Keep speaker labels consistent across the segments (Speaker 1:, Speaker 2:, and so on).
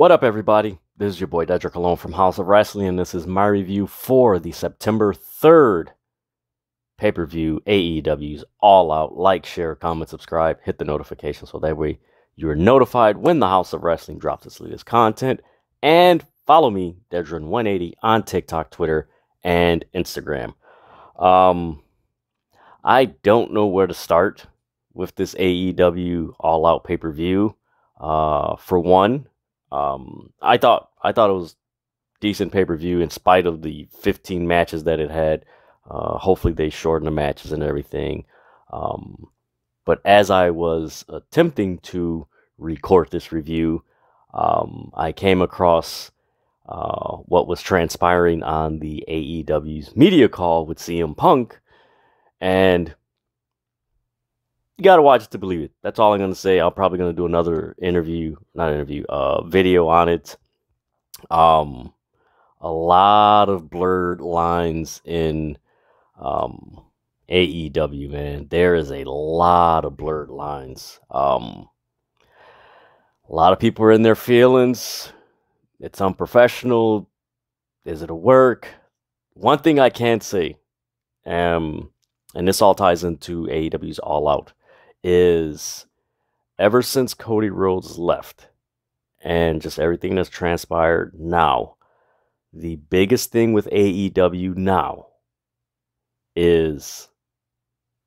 Speaker 1: What up, everybody? This is your boy Dedrian Colon from House of Rasslin, and this is my review for the September 3rd pay-per-view AEW's All Out. Like, share, comment, subscribe, hit the notification so that way you're notified when the House of Rasslin drops its latest content. And follow me, Dedrian180, on TikTok, Twitter, and Instagram. I don't know where to start with this AEW All Out pay-per-view. For one, I thought it was decent pay-per-view in spite of the 15 matches that it had. Hopefully they shortened the matches and everything. But as I was attempting to record this review, I came across what was transpiring on the AEW's media call with CM Punk, and you gotta watch it to believe it. That's all I'm gonna say. I'm probably gonna do another video on it. A lot of blurred lines in AEW, man. There is a lot of blurred lines. A lot of people are in their feelings. It's unprofessional. Is it a work? One thing I can say, and this all ties into AEW's All Out, is ever since Cody Rhodes left and just everything that's transpired now, the biggest thing with AEW now is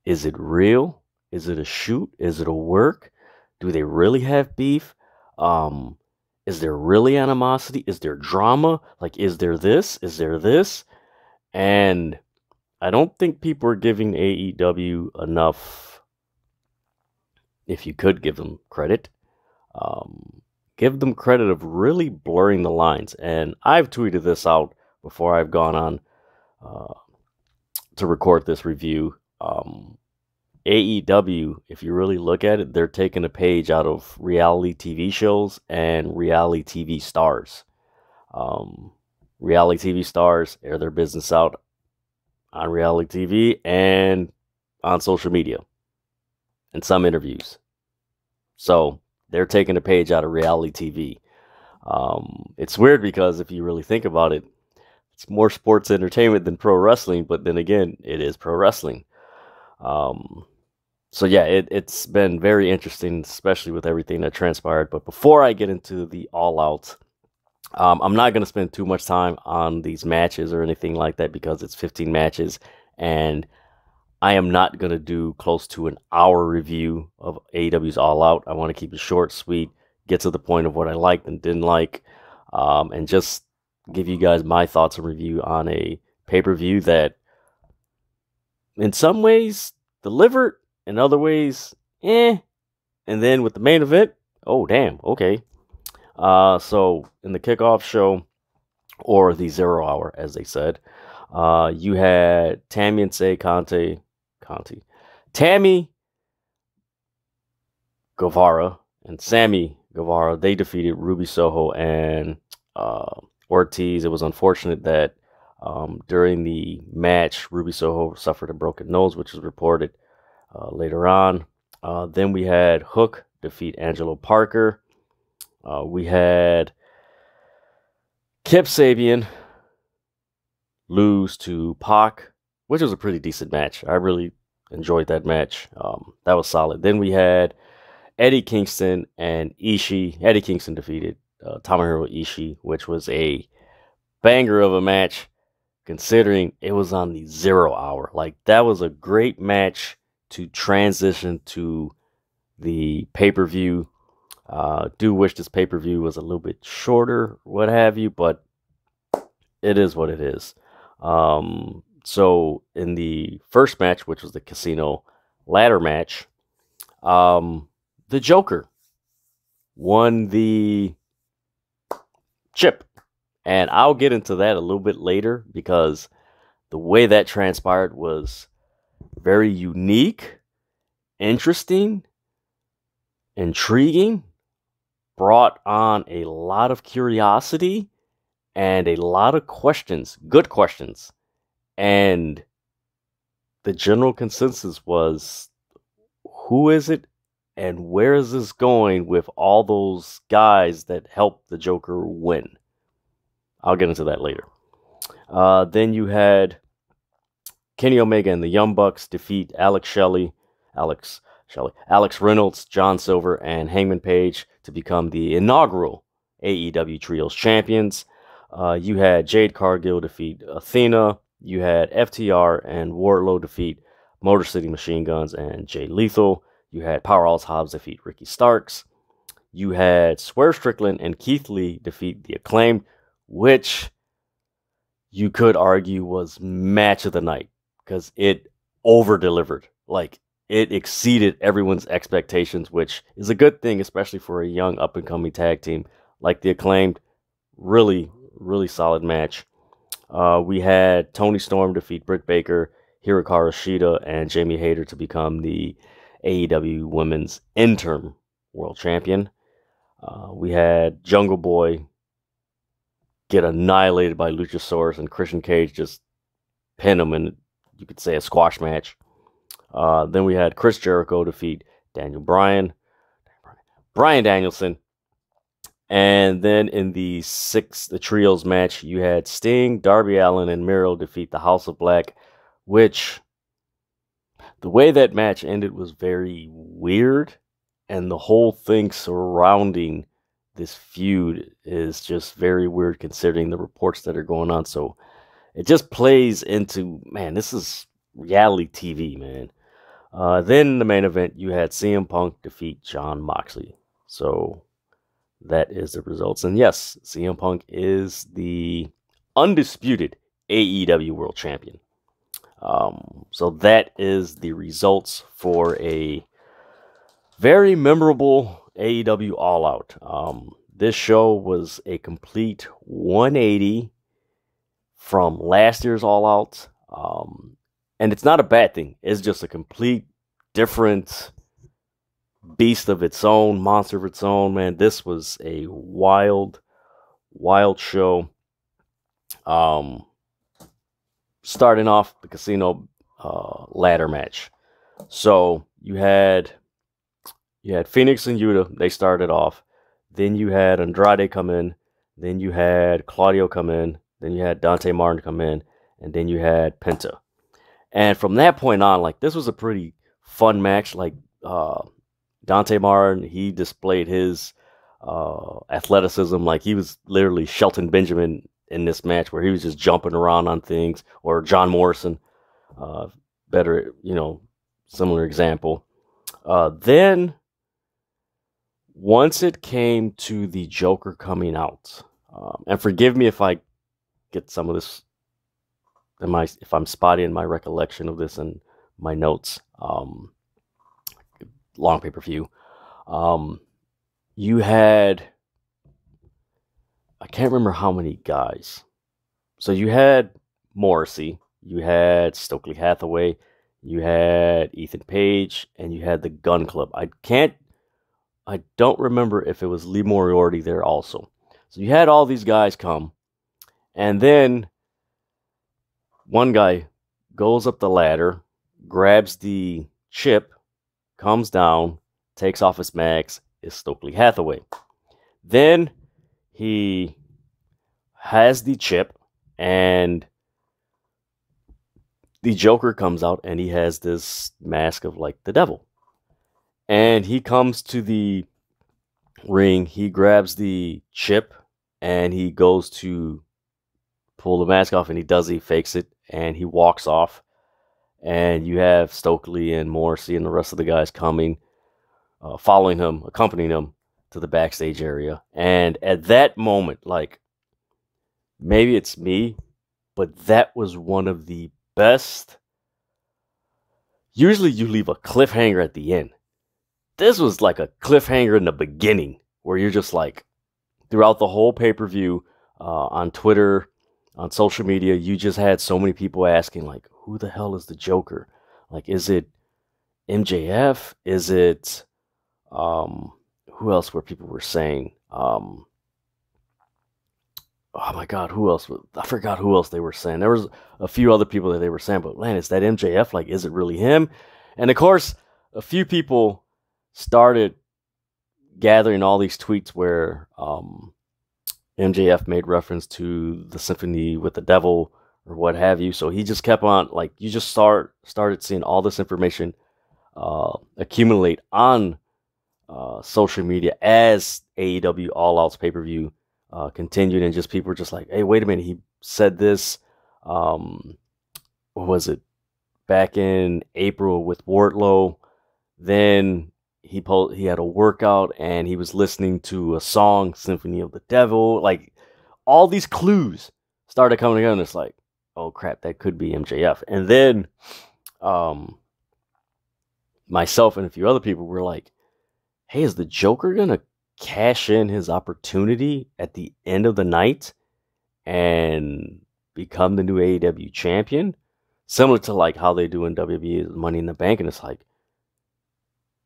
Speaker 1: it real? Is it a shoot? Is it a work? Do they really have beef? Is there really animosity? Is there drama? Like, is there this? Is there this? And I don't think people are giving AEW enough, if you could give them credit, give them credit of really blurring the lines. And I've tweeted this out before I've gone on to record this review. AEW, if you really look at it, they're taking a page out of reality TV shows and reality TV stars. Reality TV stars air their business out on reality TV and on social media and some interviews. So they're taking a page out of reality TV. It's weird because if you really think about it, it's more sports entertainment than pro wrestling, but then again, it is pro wrestling. So yeah, it's been very interesting, especially with everything that transpired. But before I get into the All Out, I'm not going to spend too much time on these matches or anything like that because it's 15 matches, and I am not going to do close to an hour review of AEW's All Out. I want to keep it short, sweet, get to the point of what I liked and didn't like, and just give you guys my thoughts and review on a pay-per-view that in some ways delivered, in other ways, and then with the main event, oh damn, okay. So in the kickoff show, or the 0 hour, as they said, you had Tammy Guevara and Sammy Guevara. They defeated Ruby Soho and Ortiz. It was unfortunate that during the match, Ruby Soho suffered a broken nose, which was reported later on. Then we had Hook defeat Angelo Parker. We had Kip Sabian lose to Pac, which was a pretty decent match. I really enjoyed that match. That was solid. Then we had Eddie Kingston and Ishii. Eddie Kingston defeated Tomohiro Ishii, which was a banger of a match considering it was on the 0 hour. Like, that was a great match to transition to the pay-per-view. Do wish this pay-per-view was a little bit shorter, what have you, but it is what it is. So in the first match, which was the casino ladder match, the Joker won the chip. And I'll get into that a little bit later because the way that transpired was very unique, interesting, intriguing, brought on a lot of curiosity and a lot of questions, good questions. And the general consensus was, who is it And where is this going with all those guys that helped the Joker win? I'll get into that later. Then you had Kenny Omega and the Young Bucks defeat Alex Reynolds, John Silver, and Hangman Page to become the inaugural AEW Trios champions. You had Jade Cargill defeat Athena. You had FTR and Wardlow defeat Motor City Machine Guns and Jay Lethal. You had Powerhouse Hobbs defeat Ricky Starks. You had Swerve Strickland and Keith Lee defeat the Acclaim, which you could argue was match of the night because it over-delivered. Like, it exceeded everyone's expectations, which is a good thing, especially for a young up-and-coming tag team like the Acclaimed. Really, really solid match. We had Toni Storm defeat Britt Baker, Hikaru Shida, and Jamie Hayter to become the AEW Women's Interim World Champion. We had Jungle Boy get annihilated by Luchasaurus, and Christian Cage just pin him in, you could say, a squash match. Then we had Chris Jericho defeat Brian Danielson. And then in the trios match, you had Sting, Darby Allin, and Miro defeat the House of Black, which the way that match ended was very weird, and the whole thing surrounding this feud is just very weird considering the reports that are going on. So it just plays into, man, this is reality TV, man. Then in the main event, you had CM Punk defeat Jon Moxley. So that is the results. And yes, CM Punk is the undisputed AEW World Champion. So that is the results for a very memorable AEW All Out. This show was a complete 180 from last year's All Out. And it's not a bad thing. It's just a complete different beast of its own, monster of its own, man. This was a wild, wild show. Starting off the casino ladder match. So you had Phoenix and Yuta. They started off. Then you had Andrade come in. Then you had Claudio come in. Then you had Dante Martin come in. And then you had Penta. And from that point on, like, this was a pretty fun match. Like, Dante Martin, he displayed his athleticism. Like, he was literally Shelton Benjamin in this match, where he was just jumping around on things. Or John Morrison, similar example. Then, once it came to the Joker coming out, and forgive me if I get some of this, if I'm spotty in my recollection of this and my notes, long pay-per-view, you had, I can't remember how many guys. So you had Morrissey, you had Stokely Hathaway, you had Ethan Page, and you had the Gun Club. I don't remember if it was Lee Moriarty there also. So you had all these guys come, and then one guy goes up the ladder, grabs the chip, comes down, takes off his mask, is Stokely Hathaway. Then he has the chip, and the Joker comes out, and he has this mask of, like, the devil. And he comes to the ring, he grabs the chip, and he goes to pull the mask off, and he fakes it, and he walks off. And you have Stokely and Morrissey and the rest of the guys coming, following him, accompanying him to the backstage area. And at that moment, like, maybe it's me, but that was one of the best. Usually you leave a cliffhanger at the end. This was like a cliffhanger in the beginning, where you're just like, throughout the whole pay-per-view, on Twitter, on social media, you just had so many people asking, like, who the hell is the Joker? Like, is it MJF? Is it, who else were people were saying? Oh my God, who else? I forgot who else they were saying. There was a few other people that they were saying, but man, is that MJF? Like, is it really him? And of course, a few people started gathering all these tweets where MJF made reference to the symphony with the devil or what have you. So he just kept on, like, you just started seeing all this information accumulate on social media as AEW All Out's pay-per-view continued, and just people were just like, hey, wait a minute, he said this, what was it, back in April with Wardlow. Then he had a workout and he was listening to a song, Symphony of the Devil. Like, all these clues started coming together, and it's like, oh crap, that could be MJF. And then myself and a few other people were like, hey, is the Joker gonna cash in his opportunity at the end of the night and become the new AEW champion? Similar to like how they do in WWE Money in the Bank. And it's like,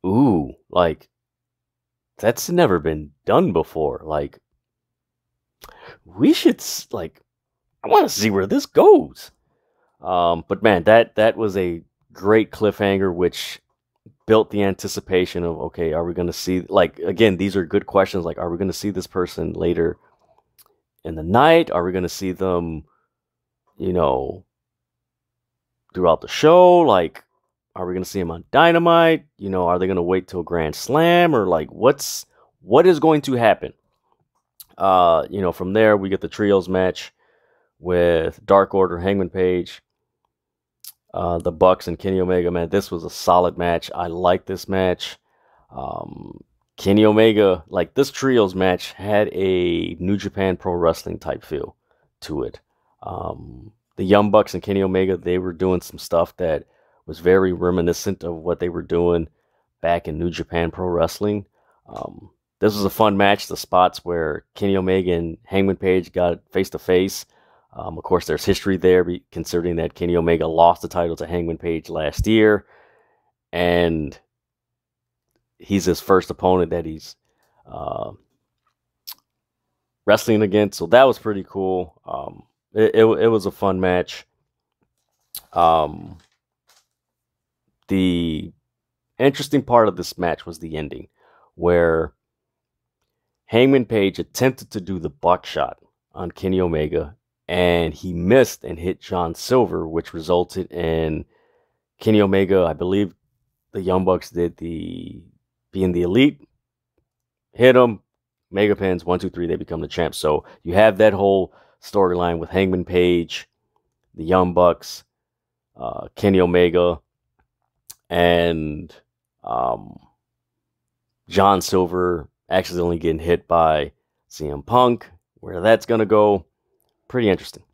Speaker 1: ooh, like, that's never been done before. Like, we should, like, I want to see where this goes. But man, that was a great cliffhanger, which built the anticipation of, okay, are we going to see, like, again, these are good questions. Like, are we going to see this person later in the night? Are we going to see them, you know, throughout the show? Like, are we going to see him on Dynamite? You know, are they going to wait till Grand Slam? Or like, what is going to happen? You know, from there, we get the trios match with Dark Order, Hangman Page, the Bucks, and Kenny Omega. Man, this was a solid match. I like this match. Kenny Omega, like, this trios match had a New Japan Pro Wrestling type feel to it. The Young Bucks and Kenny Omega, they were doing some stuff that was very reminiscent of what they were doing back in New Japan Pro Wrestling. This was a fun match. The spots where Kenny Omega and Hangman Page got face-to-face. Of course, there's history there, considering that Kenny Omega lost the title to Hangman Page last year. And he's his first opponent that he's wrestling against. So that was pretty cool. It was a fun match. The interesting part of this match was the ending, where Hangman Page attempted to do the buckshot on Kenny Omega, and he missed and hit John Silver, which resulted in Kenny Omega, I believe the Young Bucks did being the Elite, hit him, Mega pins, 1, 2, 3, they become the champs. So you have that whole storyline with Hangman Page, the Young Bucks, Kenny Omega, and John Silver accidentally getting hit by CM Punk. Where that's going to go, pretty interesting.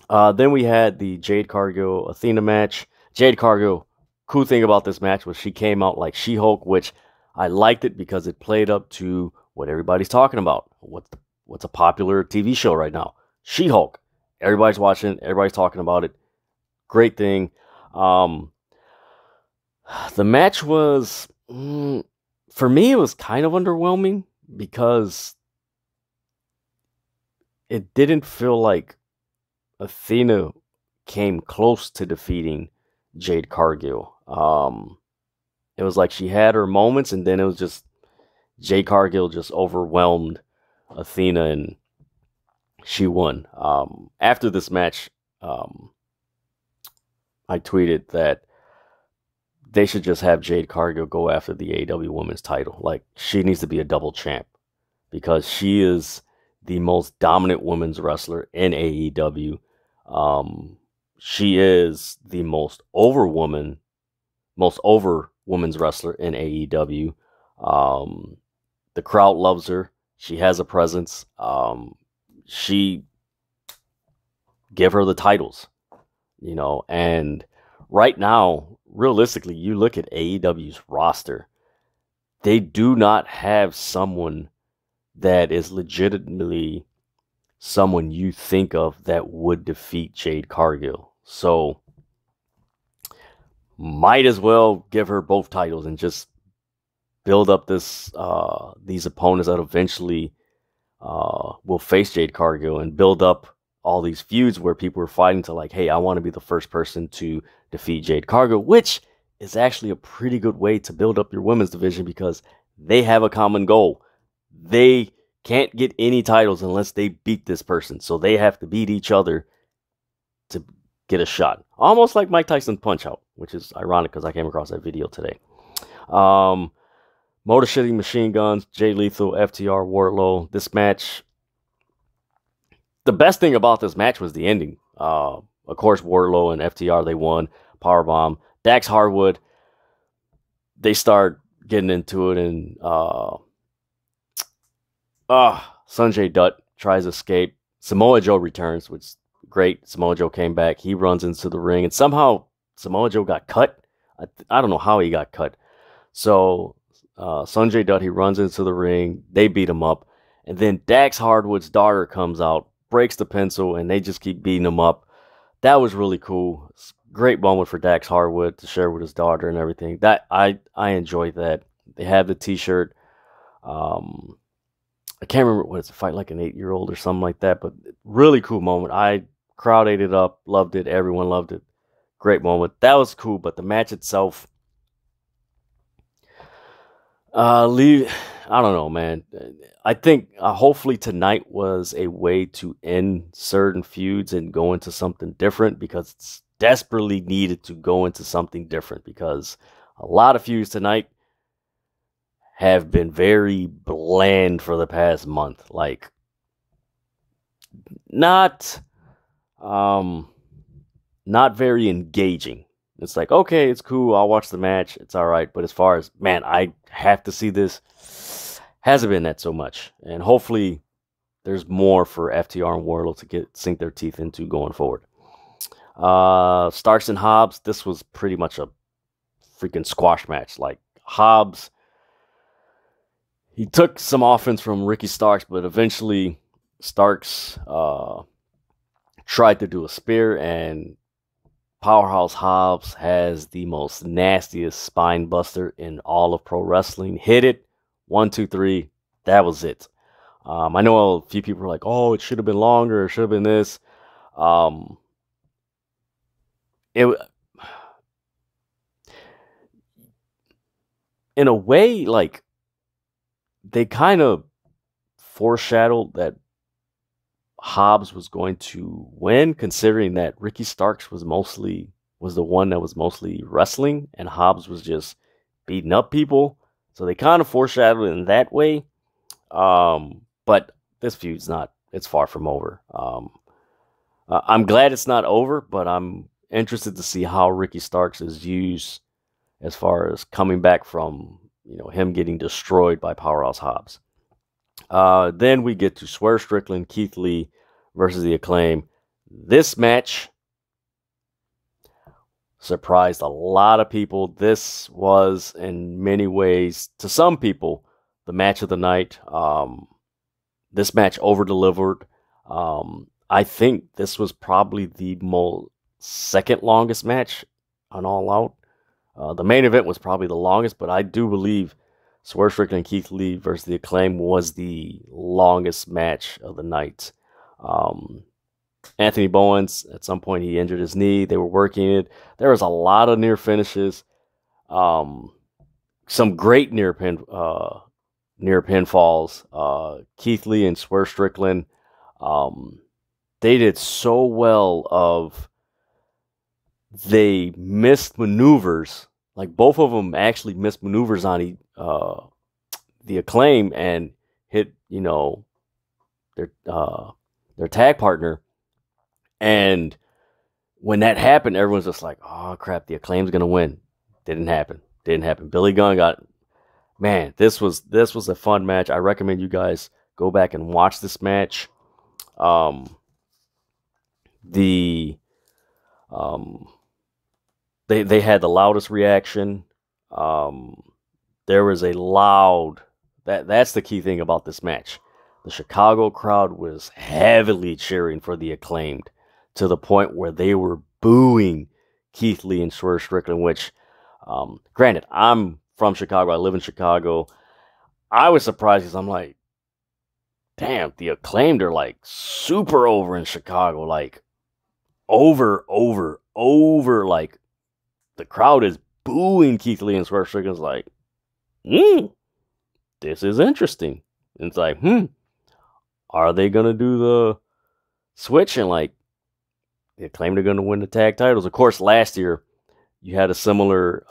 Speaker 1: Then we had the Jade Cargill Athena match. Jade Cargill, cool thing about this match was she came out like She-Hulk, which I liked it because it played up to what everybody's talking about. What's a popular TV show right now? She-Hulk. Everybody's watching, everybody's talking about it. Great thing. The match was, for me, it was kind of underwhelming because it didn't feel like Athena came close to defeating Jade Cargill. It was like she had her moments, and then it was just Jade Cargill just overwhelmed Athena, and she won. After this match, I tweeted that they should just have Jade Cargill go after the AEW Women's title. Like, she needs to be a double champ because she is the most dominant women's wrestler in AEW. She is the most over women's wrestler in AEW. The crowd loves her. She has a presence. She give her the titles, you know, and right now, realistically, you look at AEW's roster, they do not have someone that is legitimately someone you think of that would defeat Jade Cargill. So, might as well give her both titles and just build up these opponents that eventually will face Jade Cargill, and build up all these feuds where people are fighting to, like, hey, I want to be the first person to defeat Jade Cargill, which is actually a pretty good way to build up your women's division because they have a common goal. They can't get any titles unless they beat this person. So they have to beat each other to get a shot. Almost like Mike Tyson Punch-Out, which is ironic because I came across that video today. Motor City Machine Guns, Jay Lethal, FTR, Wardlow. This match, the best thing about this match was the ending. Of course, Wardlow and FTR, they won. Powerbomb. Dax Harwood, they start getting into it, and Sanjay Dutt tries to escape. Samoa Joe returns, which is great. Samoa Joe came back. He runs into the ring, and somehow Samoa Joe got cut. I don't know how he got cut. So Sanjay Dutt, he runs into the ring. They beat him up. And then Dax Harwood's daughter comes out, breaks the pencil, and they just keep beating him up. That was really cool. Great moment for Dax Harwood to share with his daughter and everything. That I enjoyed that. They have the T-shirt. I can't remember what it's a fight like an 8-year-old or something like that, but really cool moment. Crowd ate it up, loved it. Everyone loved it. Great moment. That was cool, but the match itself, I don't know, man. I think hopefully tonight was a way to end certain feuds and go into something different because it's desperately needed to go into something different because a lot of feuds tonight have been very bland for the past month. Like, not very engaging. It's like, okay, it's cool. I'll watch the match. It's all right. But as far as, man, I have to see this, hasn't been that so much. And hopefully there's more for FTR and Wardlow to sink their teeth into going forward. Starks and Hobbs, this was pretty much a freaking squash match. Like, Hobbs, he took some offense from Ricky Starks, but eventually Starks tried to do a spear, and Powerhouse Hobbs has the most nastiest spine buster in all of pro wrestling. Hit it. 1, 2, 3. That was it. I know a few people are like, oh, it should have been longer. It should have been this. In a way, like, they kind of foreshadowed that Hobbs was going to win, considering that Ricky Starks was the one that was mostly wrestling, and Hobbs was just beating up people. So they kind of foreshadowed it in that way. But this feud's it's far from over. I'm glad it's not over, but I'm interested to see how Ricky Starks is used as far as coming back from, him getting destroyed by Powerhouse Hobbs. Then we get to Swerve Strickland, Keith Lee versus the Acclaim. This match surprised a lot of people. This was, in many ways, to some people, the match of the night. This match over-delivered. I think this was probably the second longest match on All Out. The main event was probably the longest, but I do believe Swerve Strickland and Keith Lee versus the Acclaim was the longest match of the night. Anthony Bowens, at some point, he injured his knee. They were working it. There was a lot of near finishes. Some great near pinfalls. Keith Lee and Swerve Strickland, they did so well they missed maneuvers. Like, both of them actually missed maneuvers on the Acclaim and hit, their tag partner. And when that happened, everyone's just like, oh, crap, the Acclaim's going to win. Didn't happen. Billy Gunn man, this was a fun match. I recommend you guys go back and watch this match. They had the loudest reaction. There was a loud, that's the key thing about this match. The Chicago crowd was heavily cheering for the Acclaimed, to the point where they were booing Keith Lee and Swerve Strickland, which, granted, I'm from Chicago. I live in Chicago. I was surprised because I'm like, damn, the Acclaimed are like super over in Chicago. Like, over. Like, the crowd is booing Keith Lee, and Swerve Strickland's like, this is interesting. And it's like, are they going to do the switch? And like, they claim they're going to win the tag titles. Of course, last year, you had a similar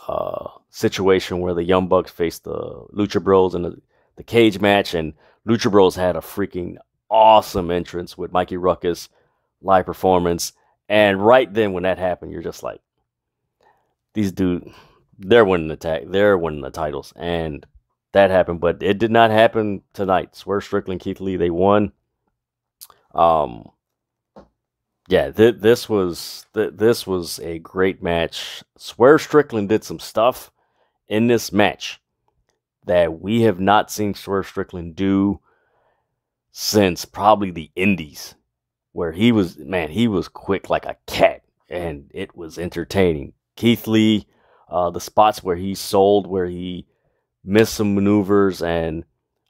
Speaker 1: situation where the Young Bucks faced the Lucha Bros in the cage match, and Lucha Bros had a freaking awesome entrance with Mikey Ruckus, live performance. And right then, when that happened, you're just like, these dudes, they're winning the titles. And that happened, but it did not happen tonight. Swerve Strickland, Keith Lee, they won. Yeah, this was a great match. Swerve Strickland did some stuff in this match that we have not seen Swerve Strickland do since probably the Indies, where he was quick like a cat, and it was entertaining. Keith Lee, the spots where he sold, where he missed some maneuvers, and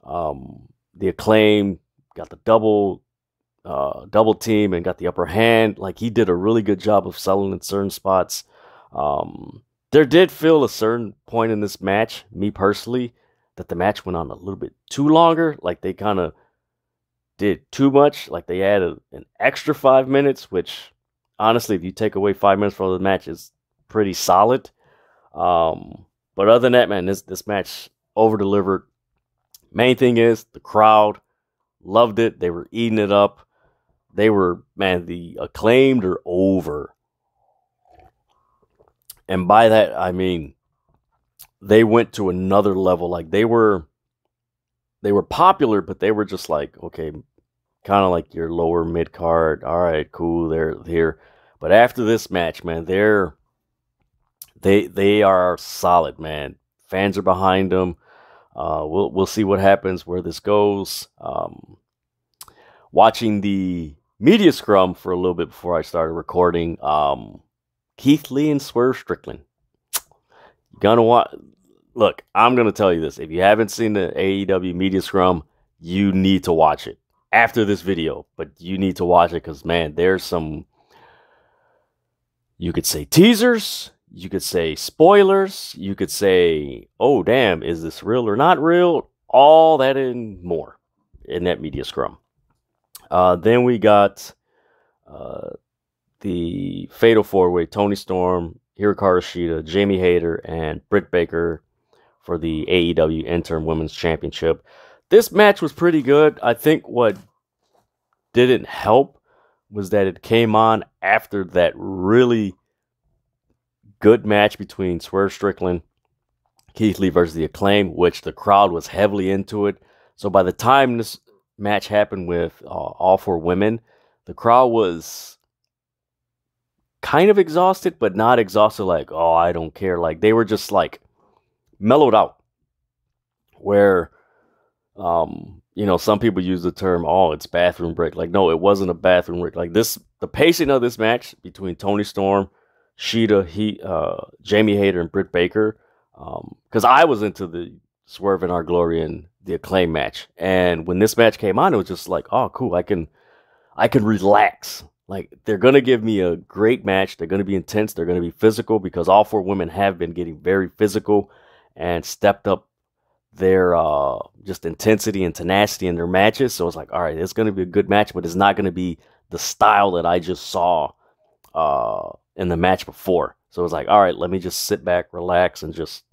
Speaker 1: the Acclaim got the double team and got the upper hand. Like, he did a really good job of selling in certain spots. There did feel a certain point in this match, me personally, that the match went on a little bit too longer. Like, they kind of did too much. Like, they added an extra 5 minutes, which honestly, if you take away 5 minutes from the match, is pretty solid. But other than that, man, this match over-delivered. Main thing is the crowd loved it. They were eating it up. They were, man, the Acclaimed are over. And by that, I mean, they went to another level. Like, they were popular, but they were just like, okay, kind of like your lower mid card. All right, cool, they're here. But after this match, man, they are solid, man. Fans are behind them. We'll see what happens, where this goes. Watching the media scrum for a little bit before I started recording, Keith Lee and Swerve Strickland. Look, I'm gonna tell you this: if you haven't seen the AEW media scrum, you need to watch it after this video. But you need to watch it because, man, there's some, you could say, teasers. You could say spoilers. You could say, oh, damn, is this real or not real? All that and more in that media scrum. Then we got the Fatal 4-Way, Toni Storm, Hikaru Shida, Jamie Hayter, and Britt Baker for the AEW Interim Women's Championship. This match was pretty good. I think what didn't help was that it came on after that really good match between Swerve Strickland, Keith Lee versus the Acclaim, which the crowd was heavily into it. So by the time this match happened with all four women, the crowd was kind of exhausted, but not exhausted like, oh, I don't care. Like, they were just like mellowed out. Where, some people use the term, oh, it's bathroom break. Like, no, it wasn't a bathroom break. Like, the pacing of this match between Toni Storm, Shida, Jamie Hayter, and Britt Baker, because I was into the Swerve and Our Glory and the Acclaim match, and when this match came on, it was just like, oh, cool, I can relax. Like, they're gonna give me a great match. They're gonna be intense. They're gonna be physical, because all four women have been getting very physical and stepped up their just intensity and tenacity in their matches. So it's like, all right, it's gonna be a good match, but it's not gonna be the style that I just saw in the match before. So it's like, all right, let me just sit back, relax, and just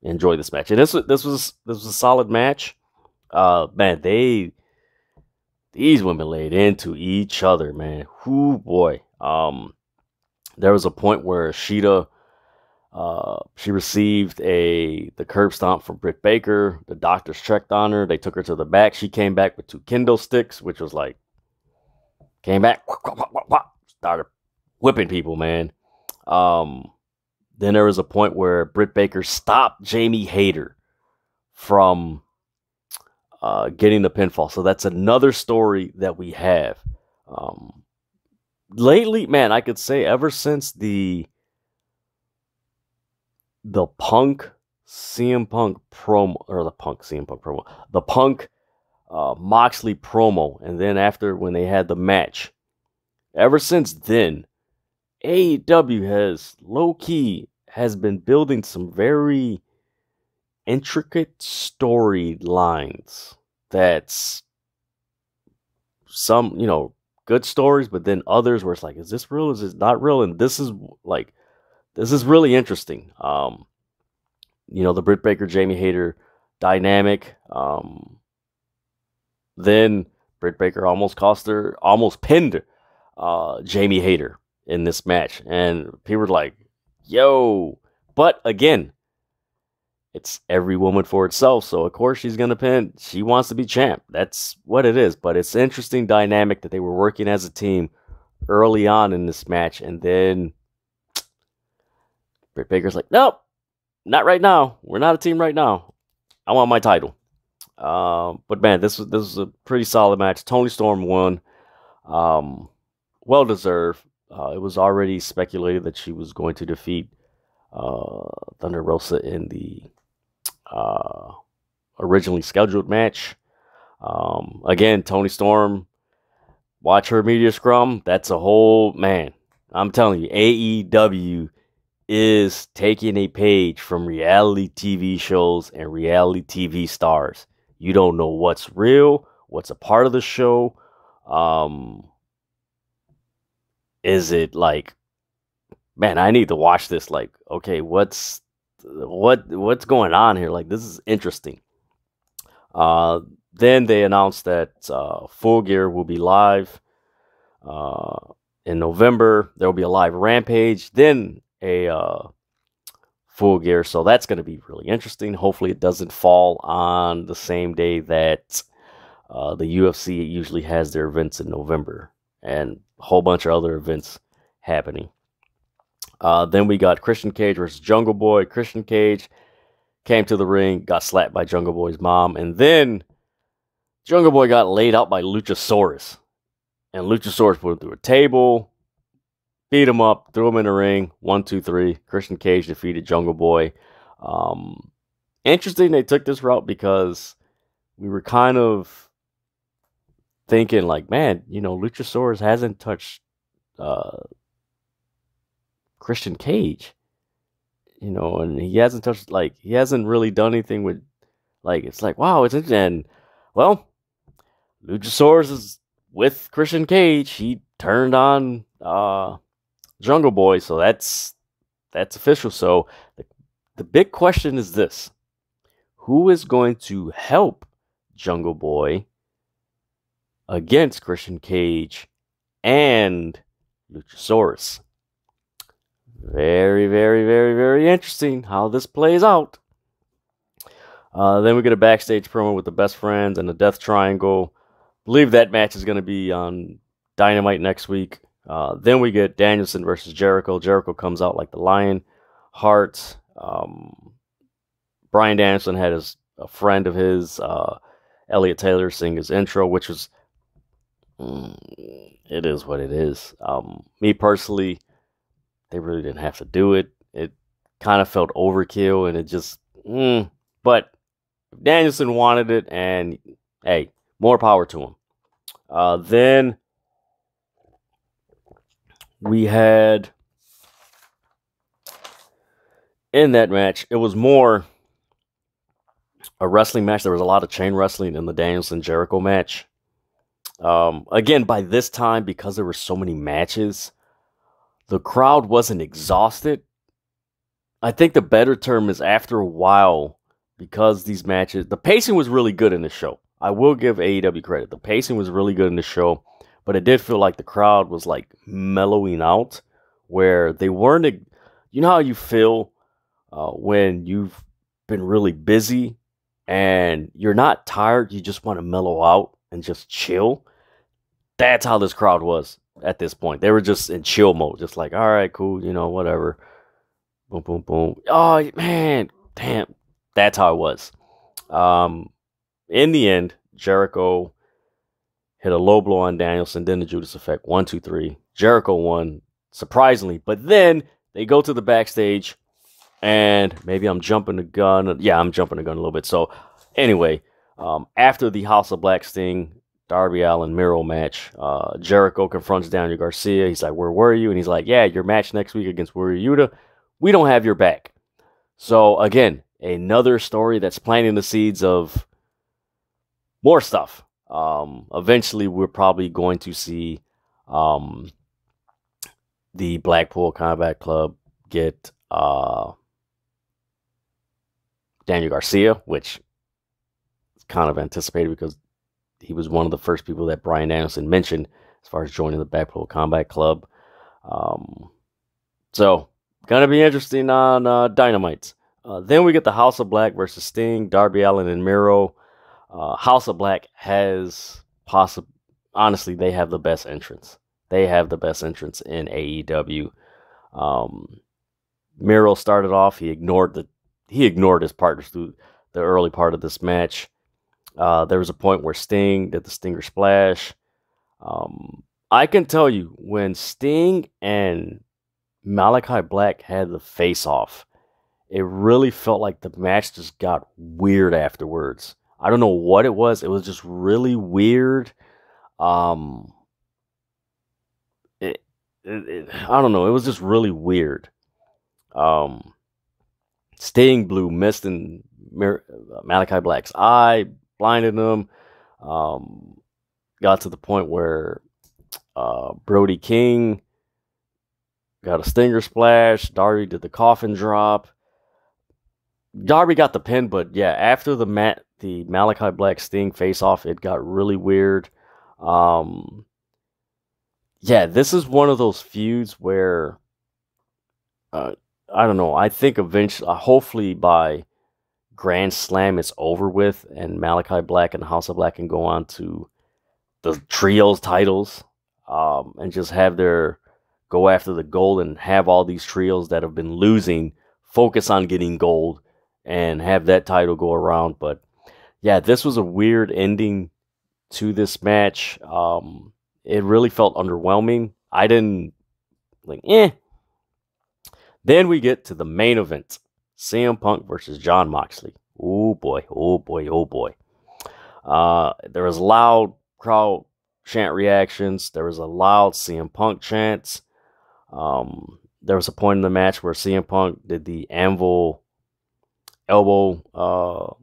Speaker 1: enjoy this match. And this was a solid match. Man, these women laid into each other, man. Whoo, boy. There was a point where Shida, she received the curb stomp from Britt Baker. The doctors checked on her. They took her to the back. She came back with 2 kendo sticks, which was like, came back, started whipping people, man. Then there was a point where Britt Baker stopped Jamie Hayter from getting the pinfall. So that's another story that we have. Lately, man, I could say ever since the Punk CM Punk promo, or the Punk CM Punk promo, the Punk Moxley promo, and then after when they had the match, ever since then, AEW has low-key has been building some very intricate storylines. That's some, good stories, but then others where it's like, is this real? Is this not real? And this is really interesting. The Britt Baker, Jamie Hayter dynamic. Then Britt Baker almost pinned Jamie Hayter in this match. And people were like, yo. But again, it's every woman for itself. So, of course, she's going to pin. She wants to be champ. That's what it is. But it's an interesting dynamic that they were working as a team early on in this match. And then Britt Baker's like, nope, not right now. We're not a team right now. I want my title. But, man, this was a pretty solid match. Toni Storm won. Well-deserved. It was already speculated that she was going to defeat Thunder Rosa in the originally scheduled match. Again, Toni Storm, watch her media scrum. That's a whole, man, I'm telling you, AEW is taking a page from reality TV shows and reality TV stars. You don't know what's real, what's a part of the show. Is it like, man, I need to watch this. Like, okay, what's going on here? Like, this is interesting. Then they announced that Full Gear will be live in November. There will be a live Rampage, then a Full Gear. So that's going to be really interesting. Hopefully it doesn't fall on the same day that the UFC usually has their events in November, and a whole bunch of other events happening. Then we got Christian Cage versus Jungle Boy. Christian Cage came to the ring, got slapped by Jungle Boy's mom, and then Jungle Boy got laid out by Luchasaurus. And Luchasaurus put him through a table, beat him up, threw him in the ring. 1, 2, 3. Christian Cage defeated Jungle Boy. Interesting they took this route because we were kind of thinking like, man, Luchasaurus hasn't touched Christian Cage, and he hasn't touched, he hasn't really done anything with, it's like, wow, it's interesting. And, well, Luchasaurus is with Christian Cage. He turned on Jungle Boy, so that's official. So the big question is this: who is going to help Jungle Boy against Christian Cage and Luchasaurus? Very, very, very, very interesting how this plays out. Then we get a backstage promo with the Best Friends and the Death Triangle. I believe that match is going to be on Dynamite next week. Then we get Danielson versus Jericho. Jericho comes out like the Lion Heart. Brian Danielson had a friend of his, Elliot Taylor, sing his intro, which was, it is what it is. Me personally, they really didn't have to do it. It kind of felt overkill, and it just, but Danielson wanted it, and hey, more power to him. Then we had, in that match, it was more a wrestling match. There was a lot of chain wrestling in the Danielson-Jericho match. Again, by this time, because there were so many matches, the crowd wasn't exhausted. I think the better term is after a while, because these matches, the pacing was really good in the show. I will give AEW credit. The pacing was really good in the show, but it did feel like the crowd was like mellowing out, where they weren't, you know how you feel when you've been really busy and you're not tired, you just want to mellow out and just chill. That's how this crowd was at this point. They were just in chill mode, just like, all right, cool, whatever. Boom, boom, boom. Oh, man, damn. That's how it was. In the end, Jericho hit a low blow on Danielson, then the Judas Effect. 1, 2, 3. Jericho won, surprisingly. But then they go to the backstage, and maybe I'm jumping the gun. Yeah, I'm jumping the gun a little bit. So, anyway, after the House of Black Sting, Darby Allin Miro match, Jericho confronts Daniel Garcia. He's like, where were you? And he's like, yeah, your match next week against Wheeler Yuta we don't have your back. So again, another story that's planting the seeds of more stuff. Eventually, we're probably going to see the Blackpool Combat Club get Daniel Garcia, which is kind of anticipated because he was one of the first people that Bryan Danielson mentioned as far as joining the Blackpool Combat Club. So, gonna be interesting on Dynamite. Then we get the House of Black versus Sting, Darby Allin, and Miro. House of Black has honestly, they have the best entrance. They have the best entrance in AEW. Miro started off. He ignored his partners through the early part of this match. There was a point where Sting did the Stinger Splash. I can tell you, when Sting and Malachi Black had the face-off, it really felt like the match just got weird afterwards. I don't know what it was. It was just really weird. I don't know. It was just really weird. Sting blew mist in Malachi Black's eye, blinded him. Got to the point where Brody King got a Stinger Splash. Darby did the coffin drop. Darby got the pin, but yeah, after the Malachi Black Sting face-off, it got really weird. Yeah, this is one of those feuds where I don't know. I think eventually, hopefully by Grand Slam, it's over with, and Malachi Black and House of Black can go on to the trios titles, and just have go after the gold and have all these trios that have been losing focus on getting gold and have that title go around. But yeah, this was a weird ending to this match. It really felt underwhelming. I didn't Then we get to the main event. CM Punk versus Jon Moxley. Oh boy, oh boy, oh boy. There was loud crowd chant reactions. There was a loud CM Punk chants. There was a point in the match where CM Punk did the anvil elbow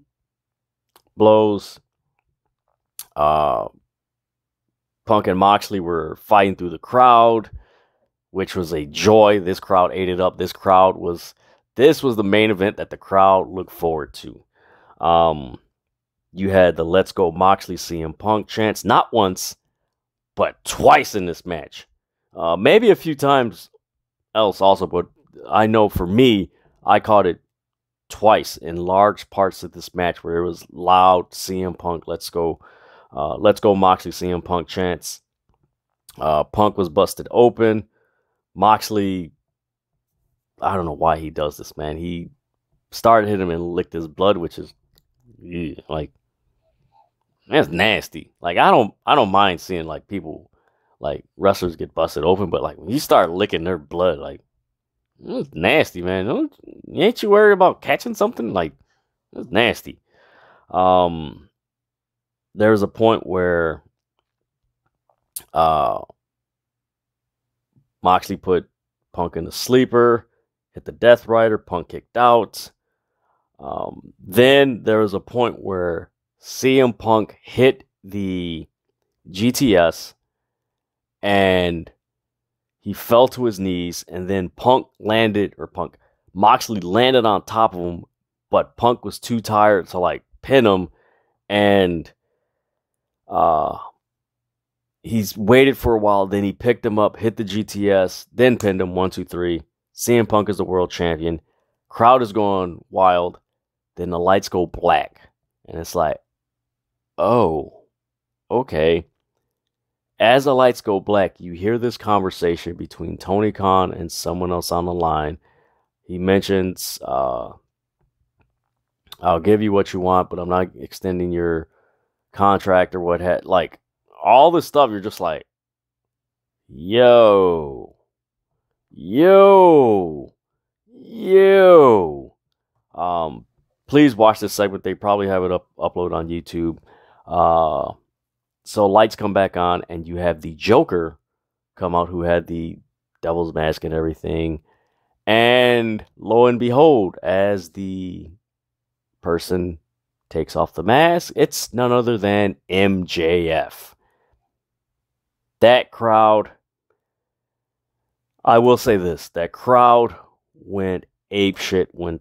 Speaker 1: blows. Punk and Moxley were fighting through the crowd, which was a joy. This crowd ate it up. This was the main event that the crowd looked forward to. You had the Let's Go Moxley CM Punk chants, not once, but twice in this match. Maybe a few times else also, but I know for me, I caught it twice in large parts of this match where it was loud CM Punk, Let's go Moxley CM Punk chants. Punk was busted open. Moxley, I don't know why he does this, man. He started hitting him and licked his blood, which is like, that's nasty. Like, I don't mind seeing like people, like wrestlers get busted open, but like when you start licking their blood, like, it's nasty, man. Ain't you worried about catching something? Like, it's nasty. There was a point where Moxley put Punk in the sleeper, hit the Death Rider, Punk kicked out. Then there was a point where CM Punk hit the GTS and he fell to his knees, and then Moxley landed on top of him, but Punk was too tired to like pin him, and he's waited for a while, then he picked him up, hit the GTS, then pinned him 1, 2, 3. CM Punk is the world champion. Crowd is going wild. Then the lights go black. And it's like, oh, okay. As the lights go black, you hear this conversation between Tony Khan and someone else on the line. He mentions, I'll give you what you want, but I'm not extending your contract or what like all this stuff. You're just like, yo. Please watch this segment. They probably have it upload on YouTube. So lights come back on, and you have the Joker come out, who had the devil's mask and everything. And lo and behold, as the person takes off the mask, it's none other than MJF. That crowd, I will say this, that crowd went apeshit when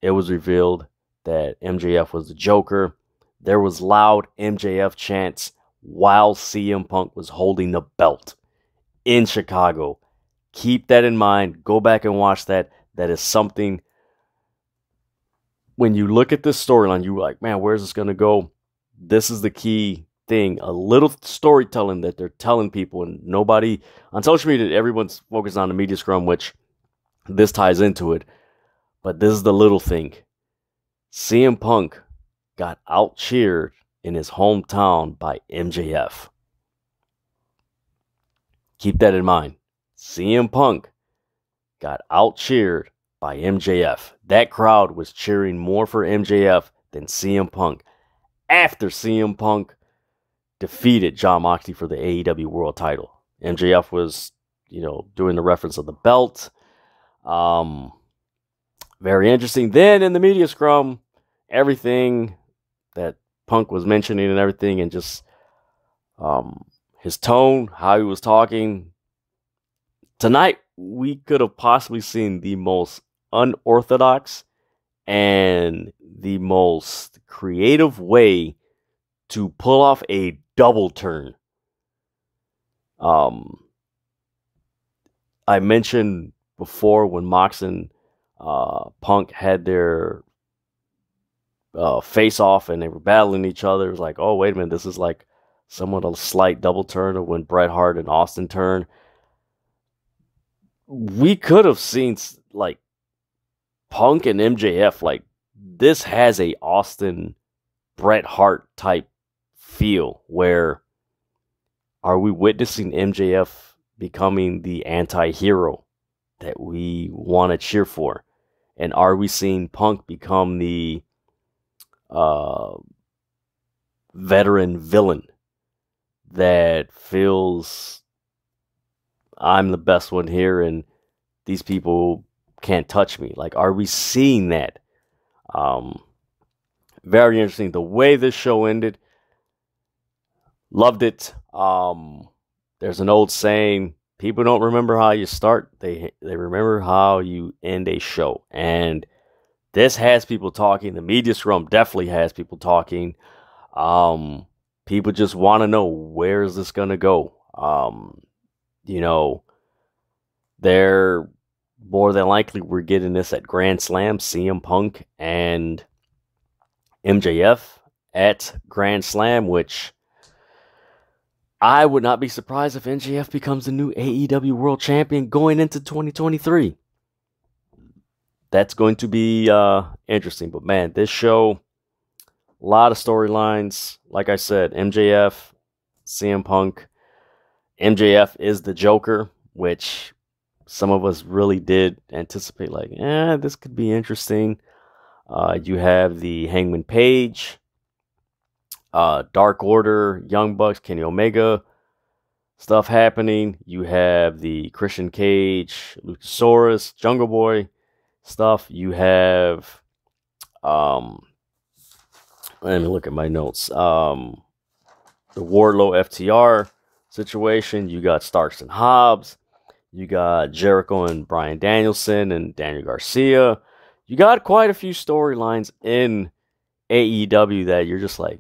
Speaker 1: it was revealed that MJF was the Joker. There was loud MJF chants while CM Punk was holding the belt in Chicago. Keep that in mind. Go back and watch that. That is something, when you look at this storyline, you're like, man, where's this going to go? This is the key thing. A little storytelling that they're telling people, and nobody on social media, everyone's focused on the media scrum, which this ties into it. But this is the little thing. CM Punk got out-cheered in his hometown by MJF. Keep that in mind. CM Punk got out-cheered by MJF. That crowd was cheering more for MJF than CM Punk after CM Punk defeated Jon Moxley for the AEW World title. MJF was, doing the reference of the belt. Very interesting. Then in the media scrum, everything that Punk was mentioning and everything, and just his tone, how he was talking. Tonight, we could have possibly seen the most unorthodox and the most creative way to pull off a double turn. I mentioned before when Mox and Punk had their face off and they were battling each other. It was like, oh, wait a minute, this is like somewhat a slight double turn of when Bret Hart and Austin turned. We could have seen like Punk and MJF, like this has a Austin Bret Hart type feel, where are we witnessing MJF becoming the anti-hero that we want to cheer for? And are we seeing Punk become the veteran villain that feels I'm the best one here and these people can't touch me? Like, are we seeing that? Very interesting. The way this show ended, loved it. There's an old saying, people don't remember how you start, they remember how you end a show. And this has people talking. The media scrum definitely has people talking. People just want to know, where is this going to go? They're more than likely we're getting this at Grand Slam, CM Punk and MJF at Grand Slam, which I would not be surprised if MJF becomes the new AEW World Champion going into 2023. That's going to be interesting. But man, this show, a lot of storylines. Like I said, MJF, CM Punk. MJF is the Joker, which some of us really did anticipate, like, this could be interesting. You have the Hangman Page, Dark Order, Young Bucks, Kenny Omega stuff happening. You have the Christian Cage, Luchasaurus, Jungle Boy stuff. You have, let me look at my notes. The Wardlow FTR situation. You got Starks and Hobbs. You got Jericho and Bryan Danielson and Daniel Garcia. You got quite a few storylines in AEW that you're just like,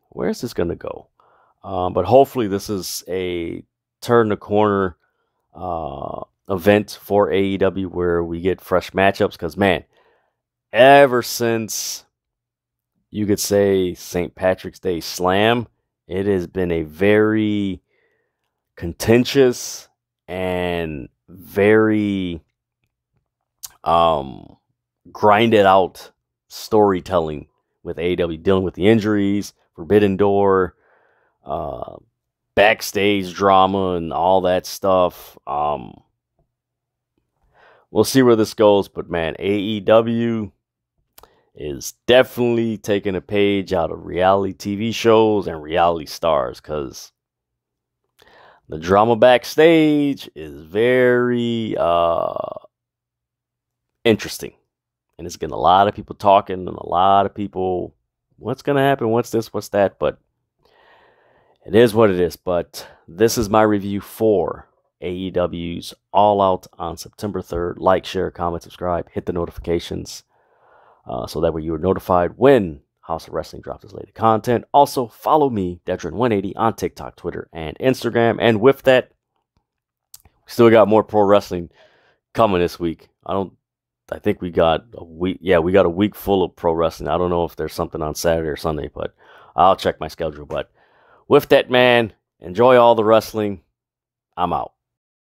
Speaker 1: where's this going to go? But hopefully this is a turn the corner event for AEW where we get fresh matchups. Because, man, ever since you could say St. Patrick's Day Slam, it has been a very contentious and very grinded out storytelling with AEW, dealing with the injuries, Forbidden Door, backstage drama, and all that stuff. We'll see where this goes, but man, AEW is definitely taking a page out of reality TV shows and reality stars, because the drama backstage is very interesting. And it's getting a lot of people talking and a lot of people, what's going to happen? What's this? What's that? But it is what it is. But this is my review for AEW's All Out on September 3rd. Like, share, comment, subscribe, hit the notifications so that way you are notified when House of Wrestling drops its latest content. Also, follow me, Dedrian180, on TikTok, Twitter, and Instagram. And with that, we still got more pro wrestling coming this week. I think we got a week. Yeah, we got a week full of pro wrestling. I don't know if there's something on Saturday or Sunday, but I'll check my schedule. But with that, man, enjoy all the wrestling. I'm out.